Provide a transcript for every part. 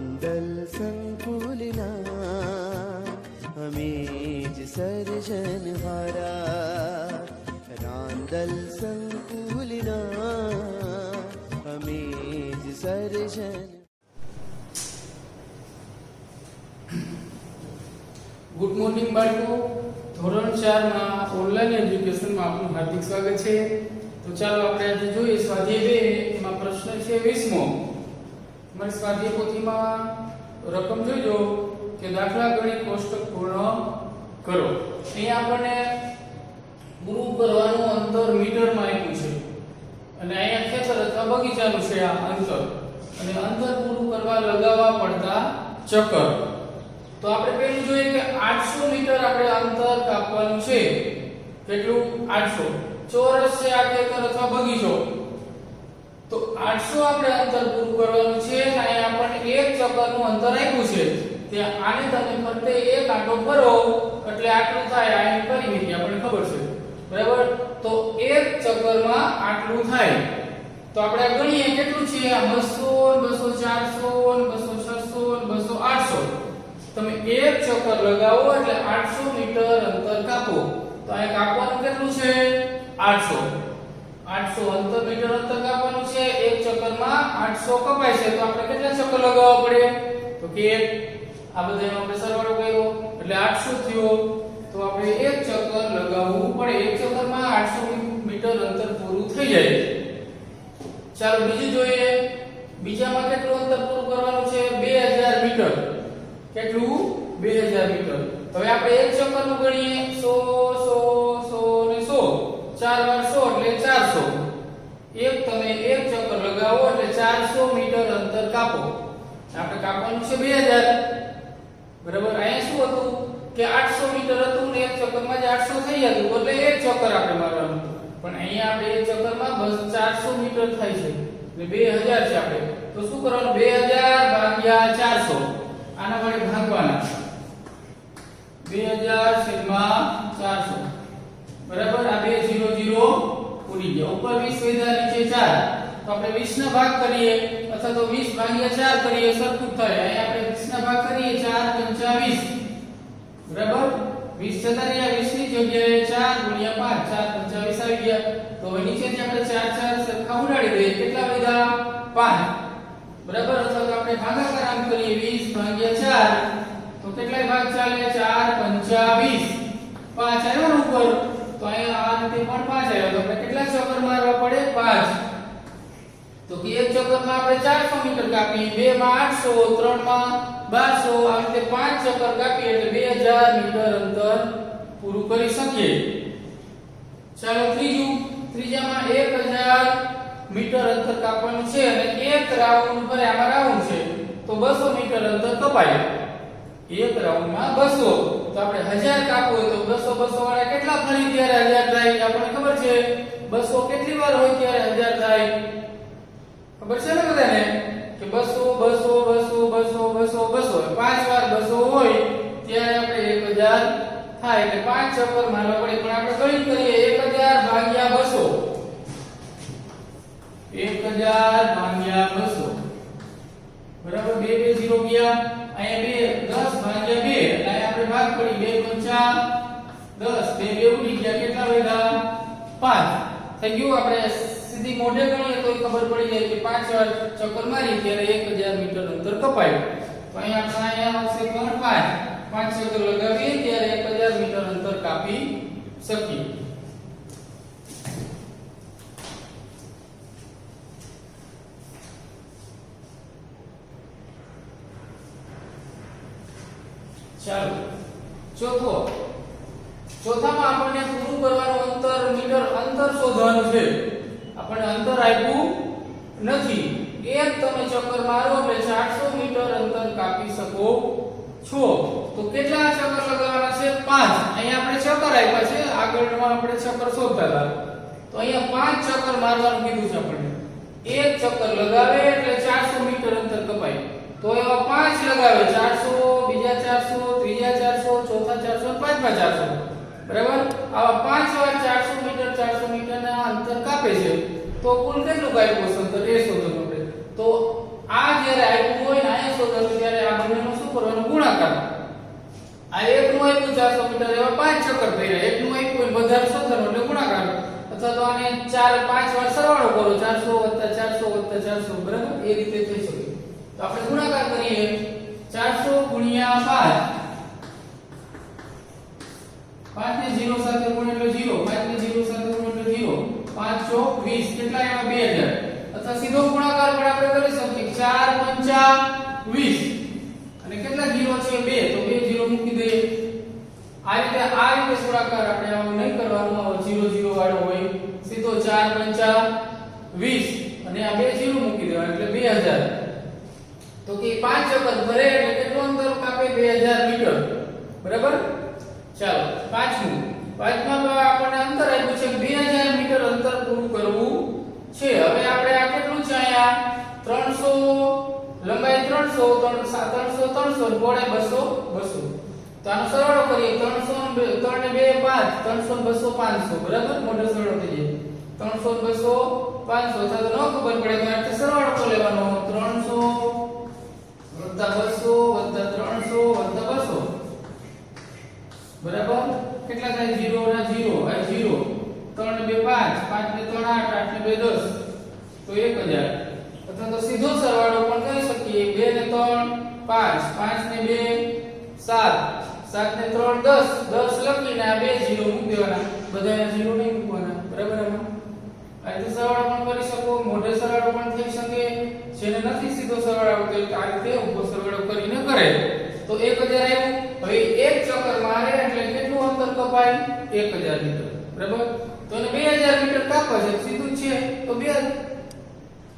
રાંદલ સંકુલના અમે જ સર્જનહારા, રાંદલ સંકુલના અમે જ સર્જન. ગુડ મોર્નિંગ બાળકો, ધોરણ 4 માં ઓનલાઈન એજ્યુકેશનમાં આપનું હાર્દિક સ્વાગત છે. તો ચાલો આપણે આજે જોઈએ સ્વાધ્યાય 2 એમાં પ્રશ્ન છે 20મો. તમારી સ્વાધ્યાય પોથીમાં રકમ જોઈજો કે દાખલા ગણિત કોષ્ટક પૂર્ણ કરો. અહીંયા આપણને પૂરું કરવાનું અંતર મીટરમાં આપ્યું છે અને અહીંયા ખેતર અથવા બગીચાનું છે આ અંતર, અને અંતર પૂરું કરવા લગાવવા પડતા ચક્કર. તો આપણે પહેલું જોઈએ કે 800 મીટર આપણે અંતર કાપવાનું છે. કેટલું? 800. ચોરસ છે આ ખેતર અથવા બગીચો, તો 800 આપણે અંતર પૂરું કરવાનું છે અને અહીંયા આપણને એક ચક્કરનું અંતર આપ્યું છે. ત્યાં આને તમે ફરતે એક આંટો ફરો એટલે આટલું થાય. આની પરિમિતિ આપણને ખબર છે, બરાબર? તો એક ચક્કરમાં આટલું થાય. તો આપણે ગણીએ કેટલું છે. આ 200, 200, 400, 200, 600, 200, 800. તમે એક ચક્કર લગાવો એટલે 800 મીટર અંતર કાપો. તો અહીં કાપવાનું કેટલું છે? 800 અંતર મીટર અંતર કાપવાનું છે. એક ચક્કરમાં 800 કપાય છે. તો આપણે કેટલા ચક્કર લગાવવા પડે? તો કે આ બધાનો આપણે સરવાળો કર્યો એટલે 800 થયો. તો આપણે એક ચક્કર લગાવવું પડે. એક ચક્કરમાં 800 મીટર અંતર પૂરું થઈ જાય. ચાલો બીજું જોઈએ. બીજામાં કેટલું અંતર પૂરું કરવાનું છે? 2000 મીટર. કેટલું? 2000 મીટર. હવે આપણે એક ચક્કરનું ગણીએ. 100, 100, 100 ને 100. 4 વાર 100 એટલે 400. તમે એક ચક્કર લગાવો એટલે 400 મીટર અંતર કાપો. આપણે કાપવાનું છે 2000, બરાબર? અહીંયા શું હતું કે 800 મીટર હતું ને એક ચક્કરમાં જ 800 થઈ જતું, એટલે એક ચક્કર આપણે મારવાનું. પણ અહીંયા આપણે એક ચક્કરમાં બસ 400 મીટર થાય છે એટલે 2000 છે. આપણે તો શું કરવાનું? 2000 ભાગ્યા 400. આના વડે ભાગવાના. 2000/400, બરાબર? આ 2 0 0 ઉડી ગયા. ઉપર 20 વધ્યા, નીચે 4. તો આપણે 20 ના ભાગ કરીએ અથવા તો 20 ભાગ્યા 4 કરીએ, સરખું થાય. અહીં આપણે 20 ના ભાગ કરીએ. 4 પંચા 20, બરાબર? 20 જતા રહ્યા. 20 ની જગ્યાએ 4 ગુણ્યા 5, 4 પંચા 20 આવી ગયા. તો હવે નીચેથી આપણે 4 4 સરખા ઉડાડી દઈએ. કેટલા વધ્યા? 5, બરાબર? અથવા તો આપણે ભાગાકાર આમ કરીએ. 20 ભાગ્યા 4 તો કેટલાય ભાગ ચાલે? 4 પંચા 20. 5 આવ્યો ને ઉપર, તો અહીંયા આ રીતે પણ 5 આવ્યો. તો આપણે કેટલા ચક્કર મારવા પડે? 5. તો કે એક ચક્કરમાં આપણે 400 મીટર કાપીએ, 2 માં 800, 3 માં 1200, આ રીતે 5 ચક્કર કાપીએ એટલે 2000 મીટર અંતર પૂરું કરી શકીએ. ચાલો ત્રીજામાં 1000 મીટર અંતર કાપવાનું છે અને એક રાઉન્ડ પર આમાં રાઉન્ડ છે તો 200 મીટર અંતર કપાય. એક રાઉન્ડમાં 200. તો આપણે 1000 કાપવું હોય તો 200 વાળા કેટલા ફરી ત્યારે 1000 થાય? આપણને ખબર છે 200 કેટલી વાર હોય ત્યારે 1000 થાય? ખબર છે ને બધાને કે 200 5 વાર 200 હોય ત્યારે આપણે 1000 થાય. એટલે 5 ચક્કર મારવા પડે. પણ આપણે ગણિત કરીએ 1000 ભાગ્યા 200. 1000 ભાગ્યા 200, બરાબર? 2 2 0 ગયા. અહીંયા 2 10 ભાગ્યા 2 એટલે આપણે ભાગ પડી. 2 પંચા 10, 2 ઉડી ગયા. કેટલા વધ્યા? 5 થઈ ગયું. આપણે સીધી મોઢે ગણીએ તો ખબર પડી જાય કે 5 વાર ચક્કર મારી ત્યારે 1000 મીટર અંતર કપાય. તો અહીંયા આવશે 5 ચક્કર લગાવીએ ત્યારે 1000 મીટર અંતર કાપી શકીએ. ચાલો ચોથામાં આપણને પૂરું કરવાનું મીટર અંતર શોધવાનું છે. આપણને અંતર આપ્યું નથી. એક તમે ચક્કર મારો એટલે 400 મીટર અંતર કાપી શકો છો. તો કેટલા ચક્કર લગાવવાના છે? 5. અહીંયા આપણે ચક્કર આપ્યા છે, આગળમાં આપણે ચક્કર શોધતા હતા. તો અહીંયા 5 ચક્કર મારવાનું કીધું છે આપણને. એક ચક્કર લગાવે એટલે 400 મીટર અંતર કપાય. તો એવા 5 લગાવે. 400, બીજા 400, ત્રીજા 400, ચોથા 400, પાંચમા 400, બરાબર? આવા 5 વાર 400 મીટરના અંતર કાપે છે. તો કુલ કેટલું કાપ્યું અંતર એ શોધવાનું આપણે. તો આ જ્યારે આપ્યું હોય ને અહીંયા શોધવાનું વત્તા 400 બરાબર એ રીતે થઈ શકે. તો આપણે ગુણાકાર કરીએ 400 ગુણ્યા 5 5 ને 0 સાથે ગુણો એટલે 0 5 ને 0 સાથે ગુણો એટલે 0 5 ચોક 20 કેટલા આવ્યા 2000 અથવા સીધો ગુણાકાર પણ આપણે કરી શકીએ 4 પંચા 20 અને કેટલા 0 છે 2 તો 2 0 મૂકી દઈએ. આ રીતે ગુણાકાર આપણે આવું નહીં કરવાનું 0 0 વાળો હોય સીધો 4 પંચા 20 અને આ 2 0 મૂકી દેવાના એટલે 2000. તો કે 5 ચક્કર ભરે એટલે કેટલું અંતર કાપે 2000 મીટર બરાબર. ચાલો પાંચમું તો આપણને અંતર આપ્યું છે 2000 મીટર અંતર પૂરું કરવું છે. હવે આપણે આ કેટલું છે અહીંયા 300 લંબાઈ 300 300 પહોળાઈ 200 તો આનો સરવાળો કરીએ 300 3 ને 2 5 300 200 500 બરાબર. મોટો સરવાળો થઈ જાય 300 200 500 અથવા તો ન ખબર પડે તો એટલે સરવાળો કરી લેવાનો 300 200 300 200 બરાબર. કેટલા થાય 0 ના 0 આ 0 3 ને 2 5 5 ને 3 8 8 ને 2 10 તો 1000 અથવા તો સીધો સરવાળો પણ કરી શકીએ 2 ને 3 5 5 ને 2 7 7 ને 3 10 10 લખીને આ 2 0 મૂકી દેવાના બધાના 0 નહીં મૂકવાના બરાબર. આ રીતે સરવાળો પણ કરી શકો મોટો સરવાળો પણ થઈ શકે. જેને નથી સીધો સરવાળો આવતો તો આ રીતે ઉભો સરવાળો કરીને કરે તો 1000 આવ્યું. હવે એક ચક્કર મારે એટલે કેટલું અંતર કપાય 1000 મીટર બરાબર. તો એને 2000 મીટર કાપવા છે સીધું છે તો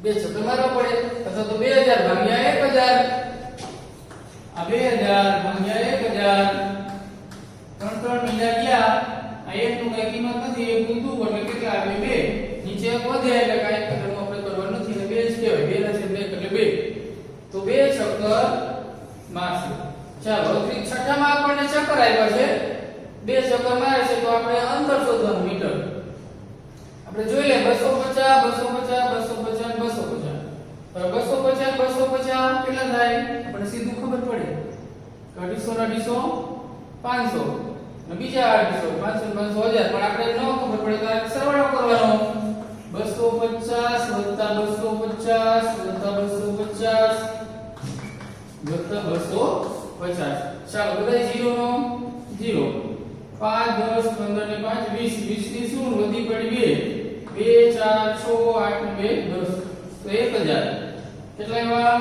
બે ચક્કર મારવા પડે અથવા તો 2000 ભાગ્યા 1000 આ 2000 ભાગ્યા 1000 3 મહિના ગયા આ એક નું કઈ કિંમત નથી એક બિંદુ એટલે કેટલા આવે 2 નીચે એક વધે એટલે કાઈ કરવાનું આપણે કરવાનું નથી ને 2 જ કહેવાય 2 ના છેદમાં 1 એટલે 2 તો 2 ચક્કર મારશું. ચાલો છઠ્ઠામાં આપણને ચક્કર આવ્યા છે 2 ચક્કર મારે છે તો આપણે અંતર શોધવાનું મીટર આપણે જોઈ લે 250 250 250 250 250 250 કેટલા થાય આપણે સીધું ખબર પડે 250 500 અને બીજા 800 500 500 1000 પણ આપણે ન ખબર પડે તો આ સરવાળો કરવાનો 250 250 250 ચાલો બધા 0 નો 0 5 10 15 ને 5 20 20 ની શું વધી પડી 2 4 6 8 2 10 તો 1000 કેટલા એવા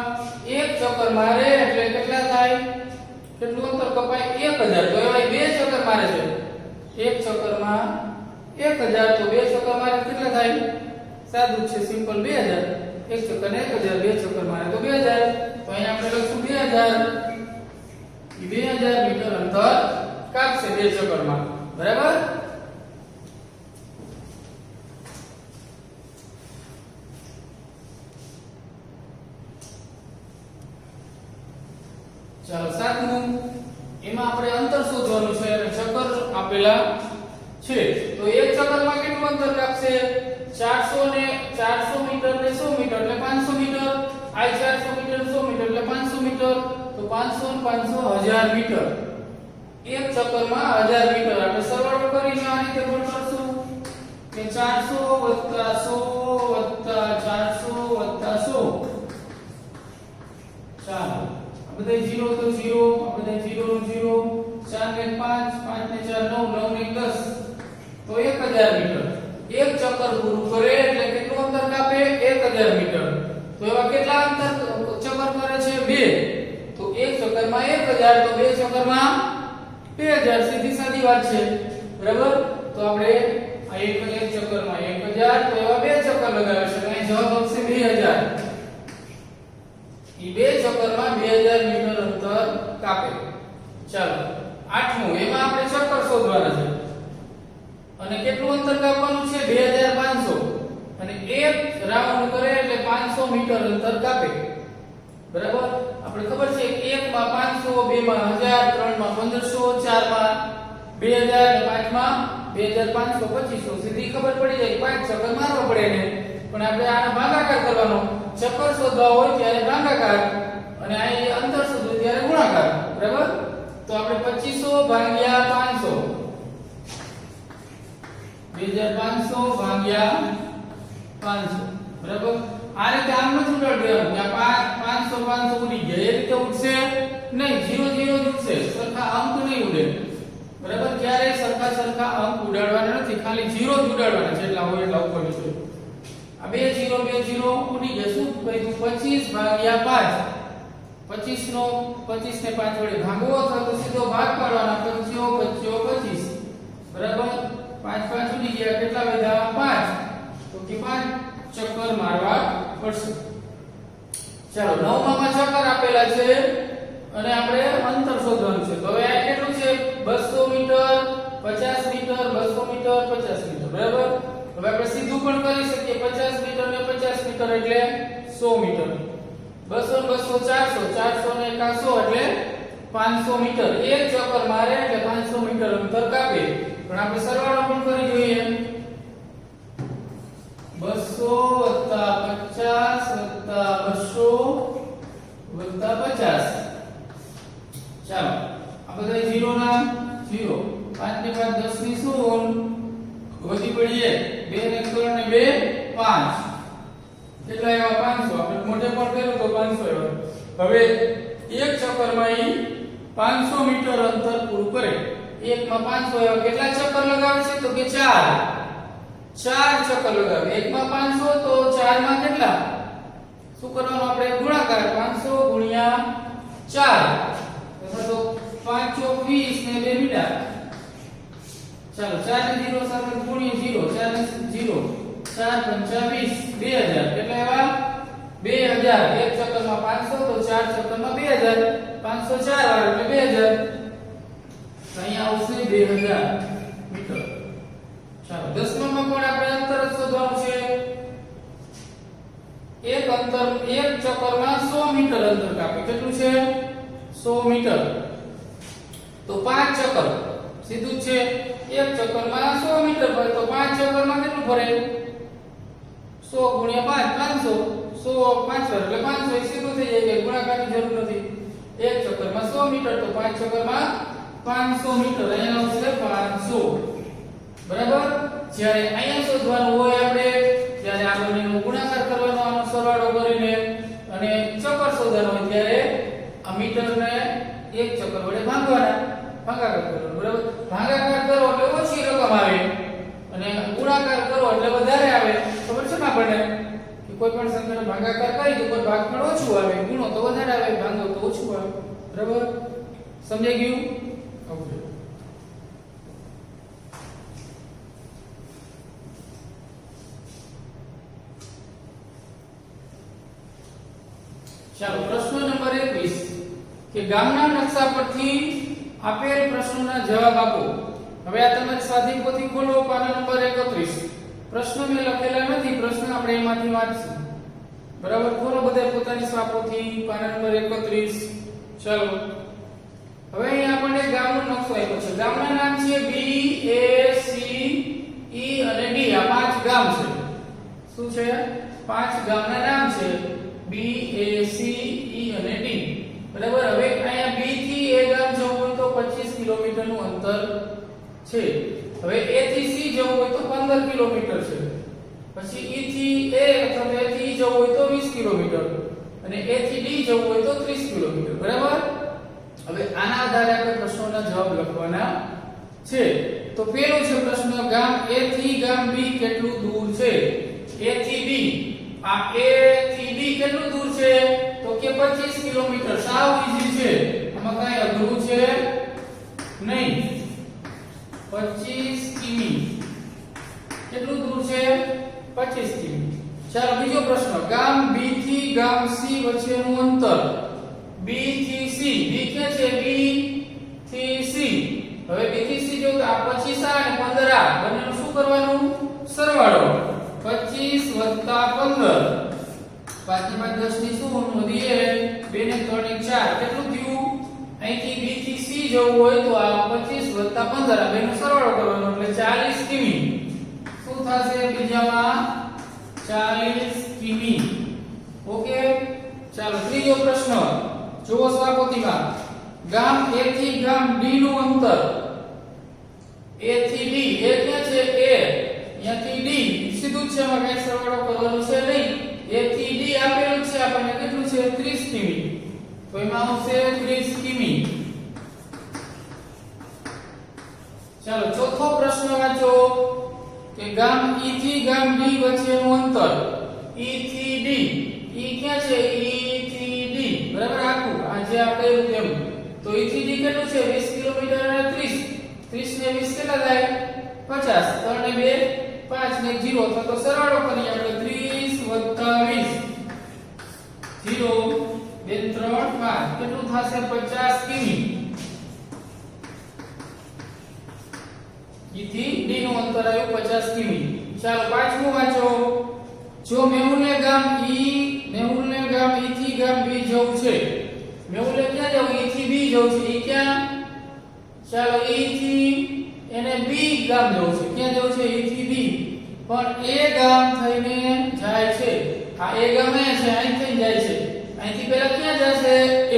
એક ચક્કર મારે એટલે કેટલા થાય કેટલું અંતર કપાય 1000 તો એવા બે ચક્કર મારે છે એક ચક્કરમાં 1000 તો બે ચક્કર મારે કેટલા થાય સાદું છે સિમ્પલ 2000 એક ચક્કર ને 1000 બે ચક્કર મારે તો 2000 તો અહીંયા આપણે લખશું 2000 મીટર અંતર કાપશે બે ચક્કરમાં બરાબર. ચાલો સાતમું એમાં આપણે અંતર શોધવાનું છે અને ચક્કર આપેલા છે તો એક ચક્કરમાં કેટલું અંતર કાપશે 400 મીટર ને 100 મીટર એટલે 500 મીટર આ 400 મીટર 100 મીટર એટલે 500 મીટર તો 500 ને 500 1000 મીટર એક ચક્કરમાં 1000 મીટર આપણે સરવાળો કરીને આ રીતે પણ કરશું કે 400 100 400 100 ચાલો બધા 0 તો 0 બધા 0 નો 0 4 ને 5 5 ને 4 9 9 ને 10 તો 1000 મીટર એક ચક્કર પૂરું કરે એટલે કેટલું અંતર કાપે 1000 મીટર તો એવા કેટલા અંતર ચક્કર કરે છે 2 તો એક ચક્કરમાં 1000 તો બે ચક્કરમાં 2000 સીધી સાદી વાત છે બરાબર. તો આપણે આ એક ચક્કરમાં 1000 તો એવા બે ચક્કર લગાવે છે તો અહીં જવાબ આવશે 2000 ઈ બે ચક્કરમાં 2000 મીટર અંતર કાપે. ચાલો આઠમું એમાં આપણે ચક્કર શોધવાના છે અને કેટલું અંતર કાપવાનું છે 2500 અને એક રાઉન્ડ કરે એટલે 500 મીટર અંતર કાપે બરાબર. આપણે ખબર છે એક માં 500 બે માં 1000 ત્રણ માં 1500 ચાર માં 2000 અને પાંચ માં 2500 2500 સીધી ખબર પડી જાય પાંચ ચક્કર મારવા પડે ને પણ આપણે આનો ભાગાકાર કરવાનો ચક્કર શોધવા હોય ત્યારે ભાગાકાર અને આ અંતર શોધવું ત્યારે ગુણાકાર બરાબર. તો આપણે 2500 ભાગ્યા 500 2500 ભાગ્યા 500 બરાબર. આ રીતે આમ નથી ઉડાડી દેવાનું કે આ 500 500 ઉડી ગયા એ રીતે ઉડશે નહીં 0 0 જ ઉડશે સરખા અંક નહીં ઉડે બરાબર ક્યારે સરખા અંક ઉડાડવાના નથી ખાલી 0 જ ઉડાડવાના છે એટલા હોય એટલા ઉપર છે આ 2 0 ઉડી ગયા શું કરીશું 25 ભાગ્યા 5 25 નો 25 ને 5 વડે ભાગવો અથવા તો સીધો ભાગ પાડવાનો 25 25 બરાબર 5 5 ઉડી ગયા કેટલા વધ્યા 5 તો કે 5 ચક્કર મારવા પડશે ચાલો નવમામાં ચક્કર આપેલા છે અને આપણે અંતર શોધવાનું છે તો હવે આ કેટલું છે 200 મીટર 50 મીટર 200 મીટર 50 મીટર બરાબર હવે આપણે સીધું પણ કરી શકીએ 50 મીટર ને 50 મીટર એટલે 100 મીટર 200 200 400 400 ને 100 એટલે 500 મીટર એક ચક્કર મારે એટલે 500 મીટર અંતર કાપે પણ આપણે સરવાળો પણ કરી જોઈએ 200 50 200 50 ચાલો આ બધા 0 ના 0 5 ને 5 10 ની શૂન વધી પડીએ 2 ને 3 ને 2 5 કેટલા આવ્યા 500 આપણે મોઢે પણ કર્યું તો 500 આવ્યા હવે એક ચક્કરમાં ઈ 500 મીટર અંતર પૂરું કરે એકમાં 500 આવ્યા કેટલા ચક્કર લગાવે છે તો કે 4 ચક્કર લગાવે એકમાં 500 તો 4 માં કેટલા શું કરવાનું આપણે ગુણાકાર 500 ગુણ્યા 4 તો 5 ચોક 20 ને 2 મીટર ચાલો 4 ને 0 સાથે ગુણીએ 0 4 ને 0 4 5 20 2000 કેટલા આવ્યા 2000 એક ચક્કરમાં 500 તો 4 ચક્કરમાં 2000 504 વાર એટલે 2000 અહીંયા આવશે 2000 મીટર ચાલો 10માં પણ આપણે અંતર શોધવાનું છે એક ચક્કરમાં 100 મીટર અંતર કાપે કેટલું છે 100 મીટર તો 5 ચક્કર સીધું જ છે એક ચક્કરમાં 100 મીટર ફરે તો 5 ચક્કરમાં કેટલું ફરે 100 ગુણ્યા 5 500 100 5 વાર એટલે 500 સીધું થઈ જાય કે ગુણાકારની જરૂર નથી એક ચક્કરમાં 100 મીટર તો 5 ચક્કરમાં 500 મીટર અહીંયા આવશે 500 બરાબર જ્યારે અહીંયા શોધવાનું હોય આપણે ત્યારે આ બંનેનો ગુણાકાર કરવાનો આનો સરવાળો કરીને અને ચક્કર શોધવાનું હોય ત્યારે આ મીટરને એક ચક્કર વડે ભાગાકાર કરવાનો બરાબર ભાગાકાર કરો એટલે ઓછી રકમ આવે અને ગુણાકાર કરો એટલે વધારે આવે ખબર છે ને આપણને કે કોઈ પણ સંખ્યાનો ભાગાકાર કરી તો કોઈ ભાગફળ ઓછું આવે ગુણો તો વધારે આવે ભાગો તો ઓછું આવે બરાબર સમજાઈ ગયું ઓકે ચાલો પ્રશ્ન નંબર 21 કે ગામના નકશા પરથી આપેલ પ્રશ્નોના જવાબ આપો હવે આ તમારી સ્વાધ્યાય પોથી ખોલો પાના નંબર 31 પ્રશ્નો મેં લખેલા નથી પ્રશ્ન આપણે એમાંથી વાંચશું બરાબર ખોલો બધા પોતાની સ્વાપોથી પાના નંબર 31 ચાલો હવે અહીં આપણને ગામનો નકશો આપ્યો છે ગામના નામ છે બી એ સી ઈ અને ડી આ પાંચ ગામ છે શું છે પાંચ ગામના નામ છે બી એ સી ઈ અને ડી બરાબર હવે અહીંયા બી થી એ ગામ જવું હોય તો 25 કિલોમીટર નું અંતર છે હવે એ થી સી જવું હોય તો 15 કિલોમીટર છે પછી ઈ થી એ અથવા એ થી જવું હોય તો 20 કિલોમીટર અને એ થી ડી જવું હોય તો 30 કિલોમીટર બરાબર હવે આના આધારે આપણે પ્રશ્નોના જવાબ લખવાના છે તો પહેલો છે પ્રશ્ન ગામ એ થી ગામ બી કેટલું દૂર છે એ થી બી આ એ થી બી કેટલું દૂર છે તો કે 25 કિલોમીટર સાવ ઈઝી છે આમાં કાઈ અઘરું છે નહીં 25 કિમી કેટલું દૂર છે 25 કિમી ચાલો બીજો પ્રશ્ન ગામ બી થી ગામ સી વચ્ચેનું અંતર બી થી સી બી કે છે બી થી સી હવે બી થી સી જો આ 25 આ અને 15 આ બંનેનું શું કરવાનું સરવાળો 25 15 5 ની 10 ની શું વધીએ 2 ને 3 ને 4 કેટલું થયું અહીંથી બી થી સી જવું હોય તો આ 25 15 આ બેનો સરવાળો કરવાનો એટલે 40 કિમી શું થશે બીજામાં 40 કિમી ઓકે ચાલો ત્રીજો પ્રશ્ન જુઓ સ્વાપોતીમાં ગામ A થી ગામ D નું અંતર A થી D એ ક્યાં છે A અહીંયાથી D સીધું જ છે એમાં કઈ સરવાળો કરવાનો છે નહીં A થી D આપેલું છે આપણને કેટલું છે 30 કિમી તો એમાં આવશે 30 કિમી ચાલો ચોથો પ્રશ્ન વાંચો કે ગામ E થી ગામ D વચ્ચેનું અંતર E થી D E ક્યાં છે E થી D બરાબર આખું આ જે આ કહ્યું તેમ તો E થી D કેટલું છે 20 કિલોમીટર અને 30 30 ને 20 કેટલા થાય 50 3 ને 2 5 ને 0 અથવા તો સરવાળો કરીએ આપણે 30 + 20 0 2 3 5 કેટલું થશે 50 કિમી E થી D નું અંતર આવ્યું 50 કિમી ચાલો પાંચમું વાંચો જો મેહુલને ગામ E થી ગામ B જવું છે મેહુલને ક્યાં જવું E થી B જવું છે E ક્યાં ચાલો E થી એને B ગામ જવું છે ક્યાં જવું છે E થી B પણ A ગામ થઈને જાય છે આ A ગામ અહીંયા છે અહીં થઈને જાય છે અહીંથી પહેલા ક્યાં જશે A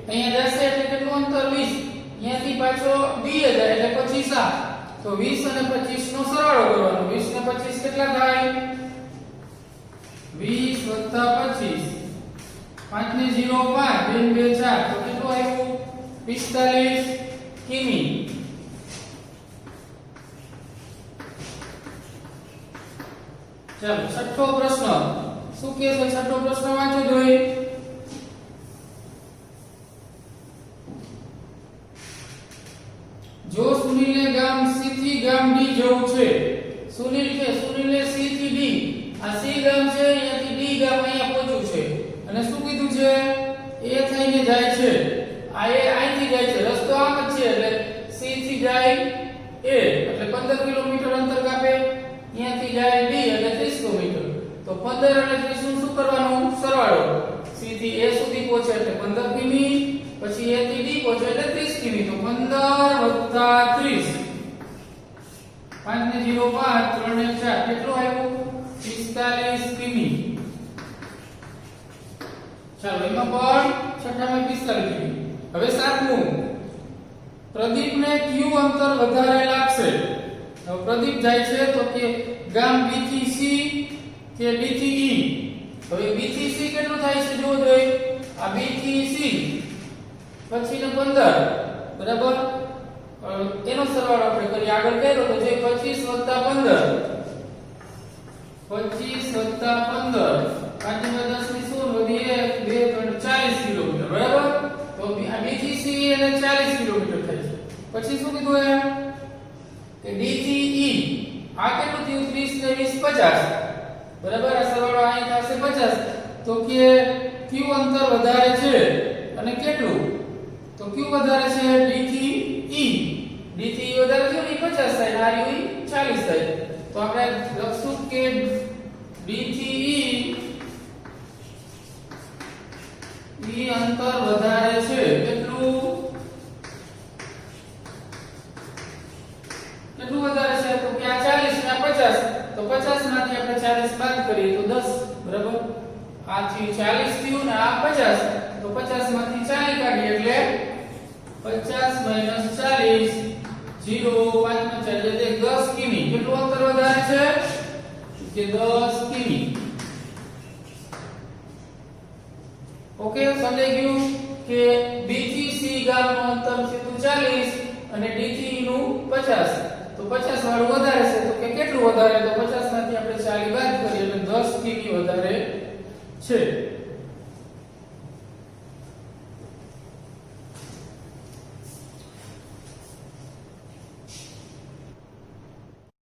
અહીંયા જશે એટલે કેટલું અંતર 20 અહીંયાથી પાછો B જાય એટલે 25 આ તો 20 અને 25 નો સરવાળો કરવાનો 20 ને 25 કેટલા થાય 20 + 25 5 ને 0 5 2 2 4 તો કેટલું આવ્યું 45 કિમી ચાલો છઠ્ઠો પ્રશ્ન શું કહે છે છઠ્ઠો પ્રશ્ન વાંચો જોઈએ જો સુનિલને ગામ C થી ગામ D જવું છે સુનિલને C થી D આ C ગામ છે અહીંયાથી D ગામ અહીંયા પહોંચવું છે અને શું કીધું છે A થઈને જાય છે આ A અહીંથી જાય છે રસ્તો આમ જ છે એટલે C થી જાય A એટલે 15 કિલોમીટર અંતર કાપે અહીંયાથી જાય D એટલે 30 કિલોમીટર તો 15 અને 30 નું શું કરવાનું સરવાળો C થી A સુધી પહોંચે એટલે 15 કિમી પછી A થી D પહોંચે એટલે 30 કિમી તો 15 + 30 5 ને 0 5 3 ને 4 કેટલું આવ્યું 45 કિમી ચાલો એમાં પણ છઠ્ઠામાં 45 કિમી હવે સાતમું પ્રદીપને કયું અંતર વધારે લાગશે હવે પ્રદીપ જાય છે તો કે ગામ B થી C કે D થી E હવે B થી C કેટલું થાય છે જોવો જોઈએ આ B થી C પછી ને 15 બરાબર એનો સરવાળો આપણે કરીએ આગળ કર્યો તો જે 25 + 15 25 + 15 પાંચમાં 10 ની શું વધી 1 2 3 40 કિલોમીટર બરાબર તો આ B થી C એને 40 કિલોમીટર થાય છે પછી શું કીધું એ કે D થી E આ કેટલું થયું 30 ને 20 50 બરાબર આ સરવાળો અહીં થશે 50 તો કે કયું અંતર વધારે છે અને કેટલું તો કયું વધારે છે D થી E D થી E વધારે છે ને 50 થાય આ રહ્યું 40 થાય તો આપણે લખશું કે D થી E અંતર વધારે છે કેટલું વધારે છે તો કે આ 40 ને 50 તો 50 માંથી આપણે 40 બાદ કરીએ તો 10 બરાબર આ થી 40 થયું ને આ 50 તો 50 માંથી 40 કાઢીએ એટલે 50 - 40 0 5 નો 4 એટલે 10 કિમી કેટલું અંતર વધારે છે કે 10 કિમી ઓકે સમજાઈ ગયું કે B થી C ગામનું અંતર છે 40 અને D થી E નું 50 તો 50 વાળું વધારે છે તો કે કેટલું વધારે તો 50 માંથી આપણે 40 બાદ કરીએ એટલે 10 કિમી વધારે છે